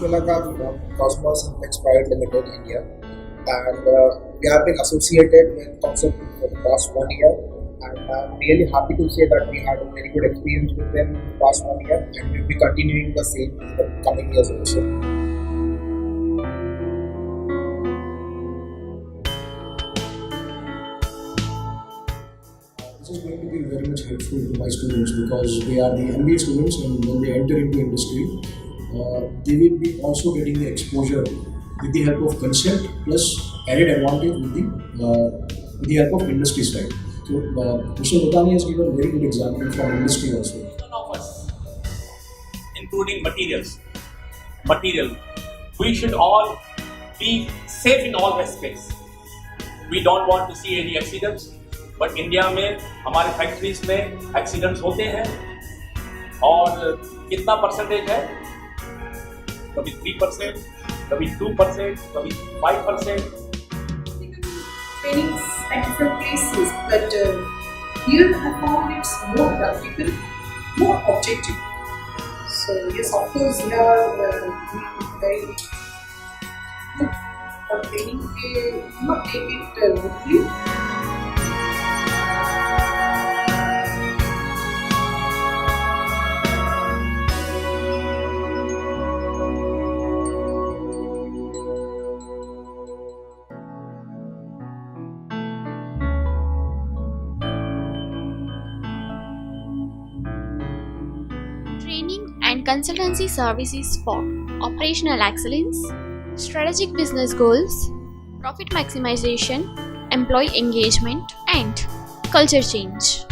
Vishwanagar from Cosmos Flex Private Limited, India, and we have been associated with Consultancy for the past 1 year. And I'm really happy to say that we had a very good experience with them in the past 1 year, and we'll be continuing the same in the coming years also. This is going to be very much helpful to my students because they are the MBA students, and when they enter into industry, they will be also getting the exposure with the help of concept plus added advantage with the help of industry side. So, Mr. Bhutani has given a very good example from industry also. None of us, including material, we should all be safe in all respects. We don't want to see any accidents. But India में हमारे factories में accidents होते हैं और कितना percentage है, कभी 3%, कभी 2%, कभी 5%. Trainings at different places, but here I found it's more practical, more objective. So yes, of course, we are very good for training. We not take it locally. Training and consultancy services for operational excellence, strategic business goals, profit maximization, employee engagement, and culture change.